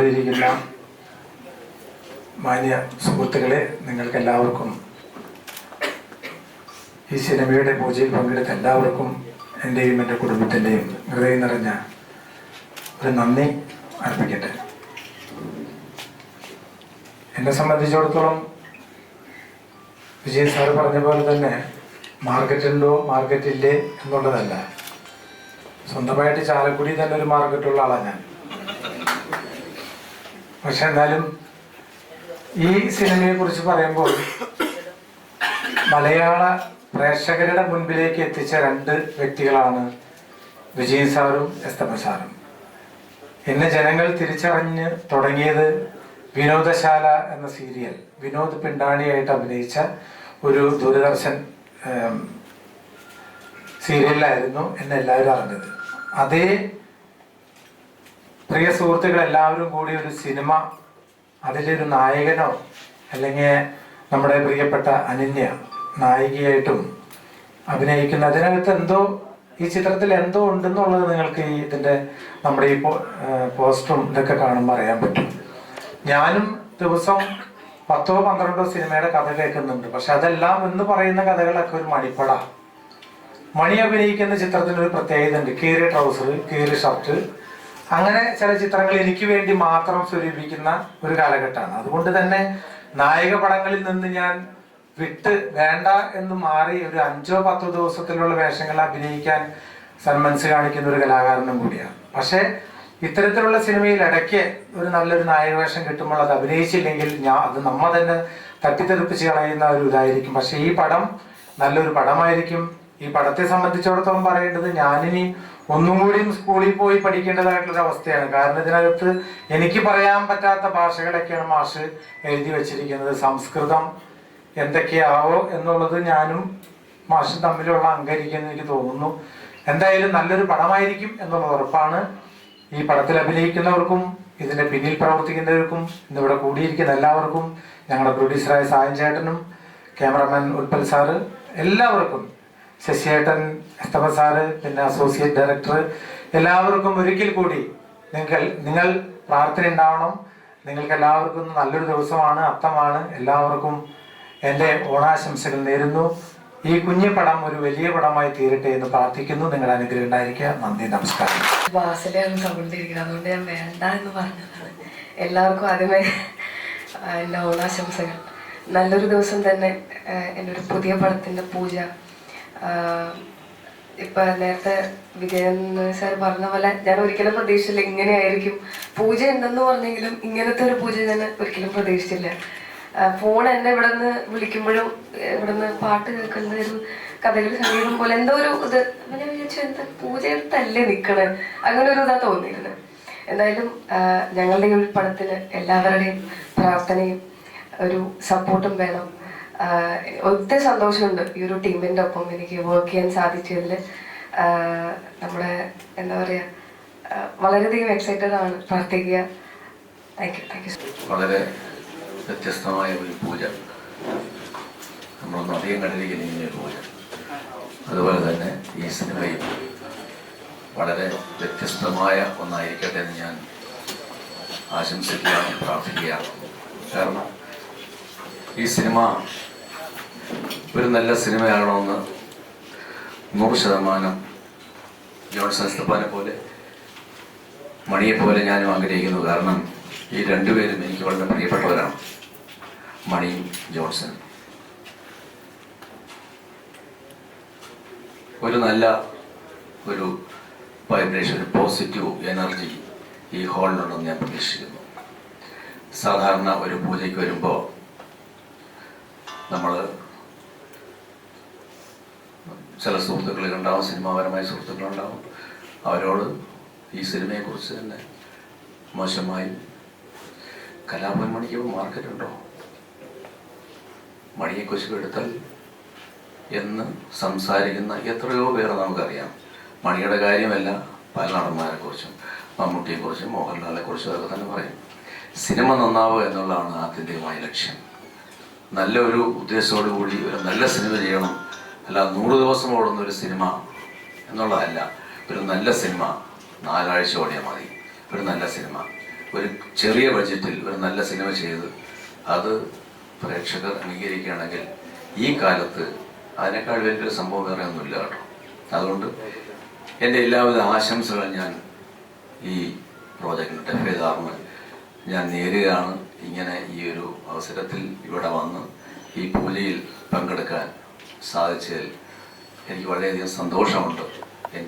കൂടിയിരിക്കുന്ന മാന്യ സുഹൃത്തുക്കളെ, നിങ്ങൾക്കെല്ലാവർക്കും ഈ സിനിമയുടെ പൂജയിൽ പങ്കെടുത്ത എല്ലാവർക്കും എൻ്റെയും എൻ്റെ കുടുംബത്തിൻ്റെയും ഹൃദയം നിറഞ്ഞ ഒരു നന്ദി അർപ്പിക്കട്ടെ. എന്നെ സംബന്ധിച്ചിടത്തോളം വിജയൻ സാറ് പറഞ്ഞ പോലെ തന്നെ മാർക്കറ്റുണ്ടോ മാർക്കറ്റില്ലേ എന്നുള്ളതല്ല, സ്വന്തമായിട്ട് ചാലക്കുടി തന്നെ ഒരു മാർക്കറ്റുള്ള ആളാണ് ഞാൻ. പക്ഷെ എന്നാലും ഈ സിനിമയെ കുറിച്ച് പറയുമ്പോൾ മലയാള പ്രേക്ഷകരുടെ മുൻപിലേക്ക് എത്തിച്ച രണ്ട് വ്യക്തികളാണ് വിജയൻ സാറും എസ്തപ്പ സാറും. എന്നെ ജനങ്ങൾ തിരിച്ചറിഞ്ഞ് തുടങ്ങിയത് വിനോദശാല എന്ന സീരിയൽ, വിനോദ് പിണ്ടാണിയായിട്ട് അഭിനയിച്ച ഒരു ദൂരദർശൻ സീരിയലിലായിരുന്നു എന്നെ എല്ലാവരും അറിഞ്ഞത്. അതേ പ്രിയ സുഹൃത്തുക്കൾ എല്ലാവരും കൂടി ഒരു സിനിമ, അതിലൊരു നായകനോ അല്ലെങ്കിൽ നമ്മുടെ പ്രിയപ്പെട്ട അനന്യ നായികയായിട്ടും അഭിനയിക്കുന്ന, അതിനകത്ത് എന്തോ ഈ ചിത്രത്തിൽ എന്തോ ഉണ്ടെന്നുള്ളത് നിങ്ങൾക്ക് ഈ ഇതിൻ്റെ നമ്മുടെ ഈ പോസ്റ്ററും ഇതൊക്കെ കാണുമ്പോൾ അറിയാൻ പറ്റും. ഞാനും ദിവസം 10-12 സിനിമയുടെ കഥ കേൾക്കുന്നുണ്ട്. പക്ഷെ അതെല്ലാം എന്ന് പറയുന്ന കഥകളൊക്കെ ഒരു മണിപ്പട. മണി അഭിനയിക്കുന്ന ചിത്രത്തിന് ഒരു പ്രത്യേകത ഉണ്ട്. കീറിയ ട്രൗസർ, കീറിയ ഷർട്ട്, അങ്ങനെ ചില ചിത്രങ്ങൾ എനിക്ക് വേണ്ടി മാത്രം സ്വരൂപിക്കുന്ന ഒരു കാലഘട്ടമാണ്. അതുകൊണ്ട് തന്നെ നായക പടങ്ങളിൽ നിന്ന് ഞാൻ വിട്ട് വേണ്ട എന്ന് മാറി ഒരു 5-10 ദിവസത്തിലുള്ള വേഷങ്ങൾ അഭിനയിക്കാൻ സന്മനസ് കാണിക്കുന്ന ഒരു കലാകാരനും കൂടിയാണ്. പക്ഷെ ഇത്തരത്തിലുള്ള സിനിമയിൽ ഇടയ്ക്ക് ഒരു നല്ലൊരു നായക വേഷം കിട്ടുമ്പോൾ അത് അഭിനയിച്ചില്ലെങ്കിൽ അത് നമ്മ തന്നെ തട്ടിത്തെറിപ്പിച്ച് കളയുന്ന ഒരു ഇതായിരിക്കും. പക്ഷെ ഈ പടം നല്ലൊരു പടമായിരിക്കും. ഈ പടത്തെ സംബന്ധിച്ചിടത്തോളം പറയേണ്ടത്, ഞാനിനി ഒന്നും കൂടി സ്കൂളിൽ പോയി പഠിക്കേണ്ടതായിട്ടുള്ളൊരു അവസ്ഥയാണ്. കാരണം ഇതിനകത്ത് എനിക്ക് പറയാൻ പറ്റാത്ത ഭാഷകളൊക്കെയാണ് മാഷ് എഴുതി വച്ചിരിക്കുന്നത്. സംസ്കൃതം എന്തൊക്കെയാവോ എന്നുള്ളത് ഞാനും മാഷും തമ്മിലുള്ള അങ്കരിക്കുമെന്ന് എനിക്ക് തോന്നുന്നു. എന്തായാലും നല്ലൊരു പടമായിരിക്കും എന്നുള്ളത് ഉറപ്പാണ്. ഈ പടത്തിൽ അഭിനയിക്കുന്നവർക്കും ഇതിന്റെ പിന്നിൽ പ്രവർത്തിക്കുന്നവർക്കും ഇന്നിവിടെ കൂടിയിരിക്കുന്ന എല്ലാവർക്കും, ഞങ്ങളുടെ പ്രൊഡ്യൂസറായ സായൻ ചേട്ടനും ക്യാമറമാൻ ഉൽപ്പൽ സാറ്, എല്ലാവർക്കും, ശശിയേട്ടൻ, എസ്തപ്പ സാറ്, പിന്നെ അസോസിയേറ്റ് ഡയറക്ടർ, എല്ലാവർക്കും ഒരിക്കൽ കൂടി നിങ്ങൾ പ്രാർത്ഥന ഉണ്ടാവണം. നിങ്ങൾക്ക് എല്ലാവർക്കും നല്ലൊരു ദിവസമാണ്, അത്തമാണ്. എല്ലാവർക്കും എൻ്റെ ഓണാശംസകൾ നേരുന്നു. ഈ കുഞ്ഞു പടം ഒരു വലിയ പടമായി തീരട്ടെ എന്ന് പ്രാർത്ഥിക്കുന്നു. നിങ്ങളുടെ അനുഗ്രഹം ഉണ്ടായിരിക്കുക. നന്ദി, നമസ്കാരം. വാസലയാണ് സൗണ്ടിരിക്കുന്നത്, അതുകൊണ്ട് ഞാൻ വേണ്ട എന്ന് പറഞ്ഞതാണ്. എല്ലാവർക്കും ആദ്യമേ എൻ്റെ ഓണാശംസകൾ. നല്ലൊരു ദിവസം തന്നെ. എൻ്റെ ഒരു പുതിയ പടത്തിൻ്റെ പൂജ. ഇപ്പം നേരത്തെ വിജയൻ സാർ പറഞ്ഞ പോലെ ഞാൻ ഒരിക്കലും പ്രതീക്ഷിച്ചില്ല ഇങ്ങനെയായിരിക്കും. പൂജ ഉണ്ടെന്ന് പറഞ്ഞെങ്കിലും ഇങ്ങനത്തെ ഒരു പൂജ ഞാൻ ഒരിക്കലും പ്രതീക്ഷിച്ചില്ല. ഫോൺ എന്നെ ഇവിടെ നിന്ന് വിളിക്കുമ്പോഴും ഇവിടെ നിന്ന് പാട്ട് കേൾക്കുന്ന ഒരു കഥകളി സംഗീതം പോലെ എന്തോ ഒരു ഇത്. അപ്പം ഞാൻ വിചാരിച്ചു, എന്താ പൂജയെടുത്തല്ലേ നിൽക്കണേ, അങ്ങനെ ഒരു ഇതാ തോന്നിയിരുന്നത്. എന്തായാലും ഞങ്ങളുടെ ഈ ഒരു പടത്തിന് എല്ലാവരുടെയും പ്രാർത്ഥനയും ഒരു സപ്പോർട്ടും വേണം. ഒത്തിരി സന്തോഷമുണ്ട് ഈ ഒരു ടീമിൻ്റെ ഒപ്പം എനിക്ക് വർക്ക് ചെയ്യാൻ സാധിച്ചതിൽ. നമ്മുടെ എന്താ പറയുക, വളരെയധികം എക്സൈറ്റഡ് ആണ്. പ്രാർത്ഥിക്കുക. Thank you. വളരെ വ്യത്യസ്തമായ ഒരു പൂജ, നമ്മളൊന്നും അധികം കണ്ടിരിക്കുന്ന ഇങ്ങനെ പൂജ. അതുപോലെ തന്നെ ഈ സിനിമയും വളരെ വ്യത്യസ്തമായ ഒന്നായിരിക്കട്ടെ എന്ന് ഞാൻ ആശംസിക്കുകയാണ്, പ്രാർത്ഥിക്കുകയാണ്. കാരണം ഈ സിനിമ ഒരു നല്ല സിനിമയാകണമെന്ന് 100% ജോൺസൺ എസ്തപ്പാനെ പോലെ മണിയെപ്പോലെ ഞാനും ആഗ്രഹിക്കുന്നു. കാരണം ഈ രണ്ടുപേരും എനിക്ക് വളരെ പ്രിയപ്പെട്ടവരാണ്, മണിയും ജോൺസൺ. ഒരു നല്ല ഒരു വൈബ്രേഷൻ, ഒരു പോസിറ്റീവ് എനർജി ഈ ഹാളിലുണ്ടെന്ന് ഞാൻ പ്രതീക്ഷിക്കുന്നു. സാധാരണ ഒരു പൂജയ്ക്ക് വരുമ്പോൾ നമ്മൾ ചില സുഹൃത്തുക്കളുണ്ടാവും, സിനിമാപരമായ സുഹൃത്തുക്കളുണ്ടാവും. അവരോട് ഈ സിനിമയെക്കുറിച്ച് തന്നെ മോശമായി, കലാഭവൻ മണിക്ക് മാർക്കറ്റുണ്ടോ, മണിയെക്കുറിച്ച് എടുത്താൽ എന്ന് സംസാരിക്കുന്ന എത്രയോ പേർ നമുക്കറിയാം. മണിയുടെ കാര്യമല്ല, പല നടന്മാരെക്കുറിച്ചും, മമ്മൂട്ടിയെക്കുറിച്ചും മോഹൻലാലിനെക്കുറിച്ചും അതൊക്കെ തന്നെ പറയും. സിനിമ നന്നാവുക എന്നുള്ളതാണ് ആത്യന്തികമായ ലക്ഷ്യം. നല്ലൊരു ഉദ്ദേശത്തോടു കൂടി ഒരു നല്ല സിനിമ ചെയ്യണം, അല്ല 100 ദിവസം ഓടുന്ന ഒരു സിനിമ എന്നുള്ളതല്ല. ഒരു നല്ല സിനിമ 4 ആഴ്ച ഓടിയാൽ മതി. ഒരു നല്ല സിനിമ ഒരു ചെറിയ ബഡ്ജറ്റിൽ ഒരു നല്ല സിനിമ ചെയ്ത് അത് പ്രേക്ഷകർ അംഗീകരിക്കുകയാണെങ്കിൽ ഈ കാലത്ത് അതിനേക്കാൾ വലിയൊരു സംഭവം വേറെ ഒന്നുമില്ല കേട്ടോ. അതുകൊണ്ട് എൻ്റെ എല്ലാവിധ ആശംസകളും ഞാൻ ഈ പ്രോജക്റ്റിന് ഡെഫേദാറിന് ഞാൻ നേരുകയാണ്. ഇങ്ങനെ ഈ ഒരു അവസരത്തിൽ ഇവിടെ വന്ന് ഈ പൂജയിൽ പങ്കെടുക്കാൻ സാധിച്ചതിൽ എനിക്ക് വളരെയധികം സന്തോഷമുണ്ട്.